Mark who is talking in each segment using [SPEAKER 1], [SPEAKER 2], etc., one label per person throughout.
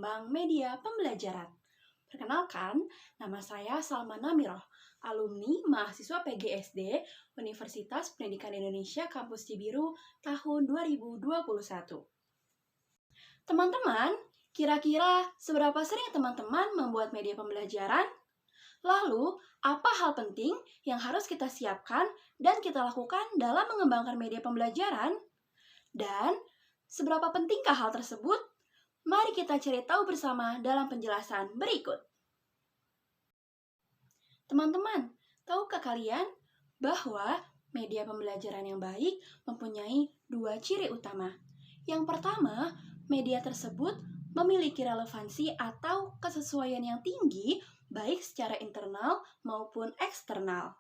[SPEAKER 1] pengembang media pembelajaran. Perkenalkan, nama saya Salma Namiroh, alumni mahasiswa PGSD Universitas Pendidikan Indonesia Kampus Cibiru tahun 2021. Teman-teman, kira-kira seberapa sering teman-teman membuat media pembelajaran? Lalu, apa hal penting yang harus kita siapkan dan kita lakukan dalam mengembangkan media pembelajaran? Dan seberapa pentingkah hal tersebut? Mari kita cari tahu bersama dalam penjelasan berikut. Teman-teman, tahukah kalian bahwa media pembelajaran yang baik mempunyai dua ciri utama? Yang pertama, media tersebut memiliki relevansi atau kesesuaian yang tinggi baik secara internal maupun eksternal.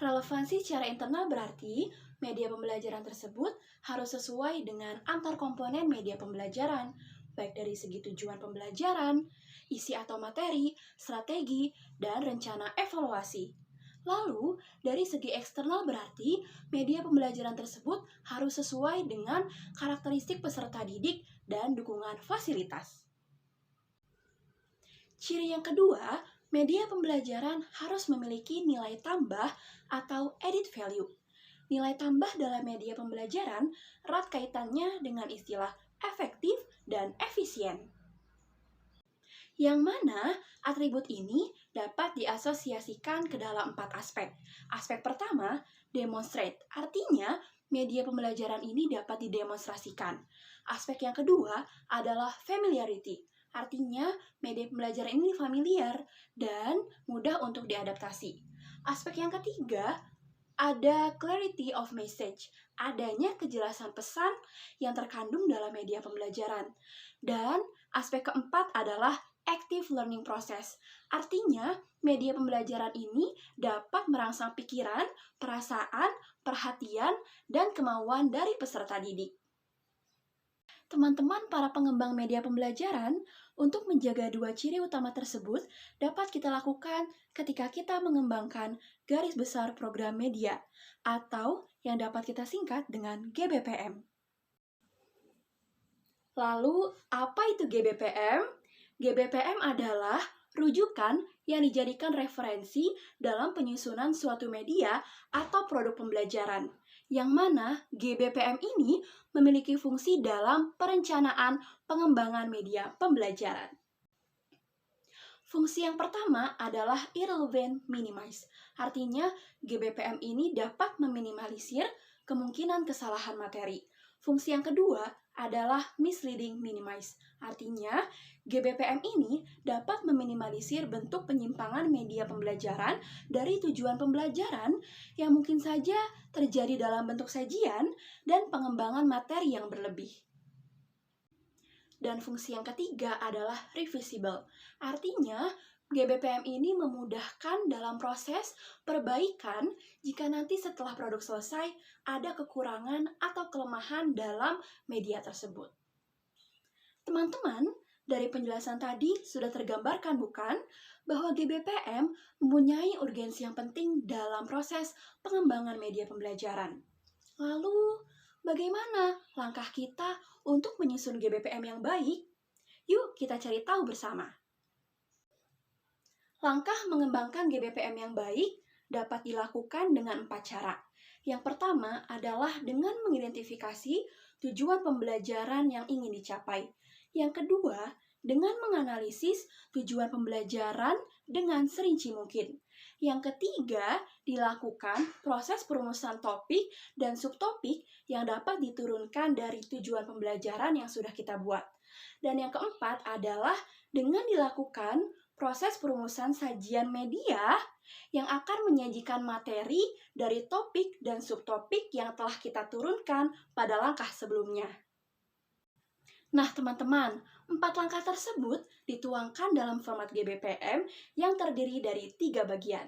[SPEAKER 1] Relevansi secara internal berarti media pembelajaran tersebut harus sesuai dengan antar komponen media pembelajaran, baik dari segi tujuan pembelajaran, isi atau materi, strategi, dan rencana evaluasi. Lalu, dari segi eksternal berarti media pembelajaran tersebut harus sesuai dengan karakteristik peserta didik dan dukungan fasilitas. Ciri yang kedua, media pembelajaran harus memiliki nilai tambah atau added value. Nilai tambah dalam media pembelajaran erat kaitannya dengan istilah efektif dan efisien. Yang mana atribut ini dapat diasosiasikan ke dalam 4 aspek. Aspek pertama, demonstrate, artinya media pembelajaran ini dapat didemonstrasikan. Aspek yang kedua adalah familiarity, artinya media pembelajaran ini familiar dan mudah untuk diadaptasi. Aspek yang ketiga ada clarity of message, adanya kejelasan pesan yang terkandung dalam media pembelajaran. Dan aspek keempat adalah active learning process, artinya media pembelajaran ini dapat merangsang pikiran, perasaan, perhatian, dan kemauan dari peserta didik. Teman-teman para pengembang media pembelajaran, untuk menjaga dua ciri utama tersebut dapat kita lakukan ketika kita mengembangkan garis besar program media atau yang dapat kita singkat dengan GBPM. Lalu, apa itu GBPM? GBPM adalah rujukan yang dijadikan referensi dalam penyusunan suatu media atau produk pembelajaran, yang mana GBPM ini memiliki fungsi dalam perencanaan pengembangan media pembelajaran. Fungsi yang pertama adalah irrelevant minimize, artinya GBPM ini dapat meminimalisir kemungkinan kesalahan materi. Fungsi yang kedua adalah misleading minimize, artinya GBPM ini dapat meminimalisir bentuk penyimpangan media pembelajaran dari tujuan pembelajaran yang mungkin saja terjadi dalam bentuk sajian dan pengembangan materi yang berlebih. Dan fungsi yang ketiga adalah reversible, artinya GBPM ini memudahkan dalam proses perbaikan jika nanti setelah produk selesai ada kekurangan atau kelemahan dalam media tersebut. Teman-teman, dari penjelasan tadi sudah tergambarkan bukan bahwa GBPM mempunyai urgensi yang penting dalam proses pengembangan media pembelajaran. Lalu, bagaimana langkah kita untuk menyusun GBPM yang baik? Yuk kita cari tahu bersama. Langkah mengembangkan GBPM yang baik dapat dilakukan dengan 4 cara. Yang pertama adalah dengan mengidentifikasi tujuan pembelajaran yang ingin dicapai. Yang kedua, dengan menganalisis tujuan pembelajaran dengan serinci mungkin. Yang ketiga, dilakukan proses perumusan topik dan subtopik yang dapat diturunkan dari tujuan pembelajaran yang sudah kita buat. Dan yang keempat adalah dengan dilakukan proses perumusan sajian media yang akan menyajikan materi dari topik dan subtopik yang telah kita turunkan pada langkah sebelumnya. Nah teman-teman, 4 langkah tersebut dituangkan dalam format GBPM yang terdiri dari 3 bagian.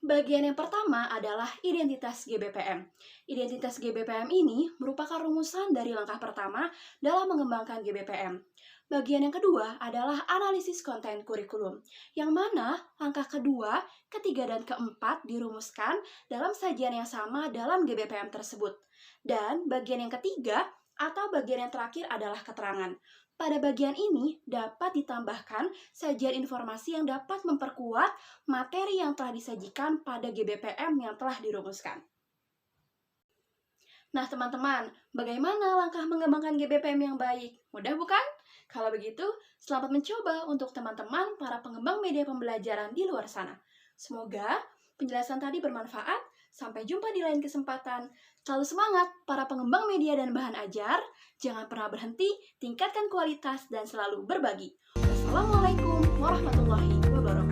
[SPEAKER 1] Bagian yang pertama adalah identitas GBPM. Identitas GBPM ini merupakan rumusan dari langkah pertama dalam mengembangkan GBPM. Bagian yang kedua adalah analisis konten kurikulum, yang mana langkah kedua, ketiga, dan keempat dirumuskan dalam sajian yang sama dalam GBPM tersebut. Dan bagian yang ketiga atau bagian yang terakhir adalah keterangan. Pada bagian ini dapat ditambahkan sajian informasi yang dapat memperkuat materi yang telah disajikan pada GBPM yang telah dirumuskan. Nah teman-teman, bagaimana langkah mengembangkan GBPM yang baik? Mudah bukan? Kalau begitu, selamat mencoba untuk teman-teman para pengembang media pembelajaran di luar sana. Semoga penjelasan tadi bermanfaat. Sampai jumpa di lain kesempatan. Selalu semangat para pengembang media dan bahan ajar. Jangan pernah berhenti, tingkatkan kualitas dan selalu berbagi. Wassalamualaikum warahmatullahi wabarakatuh.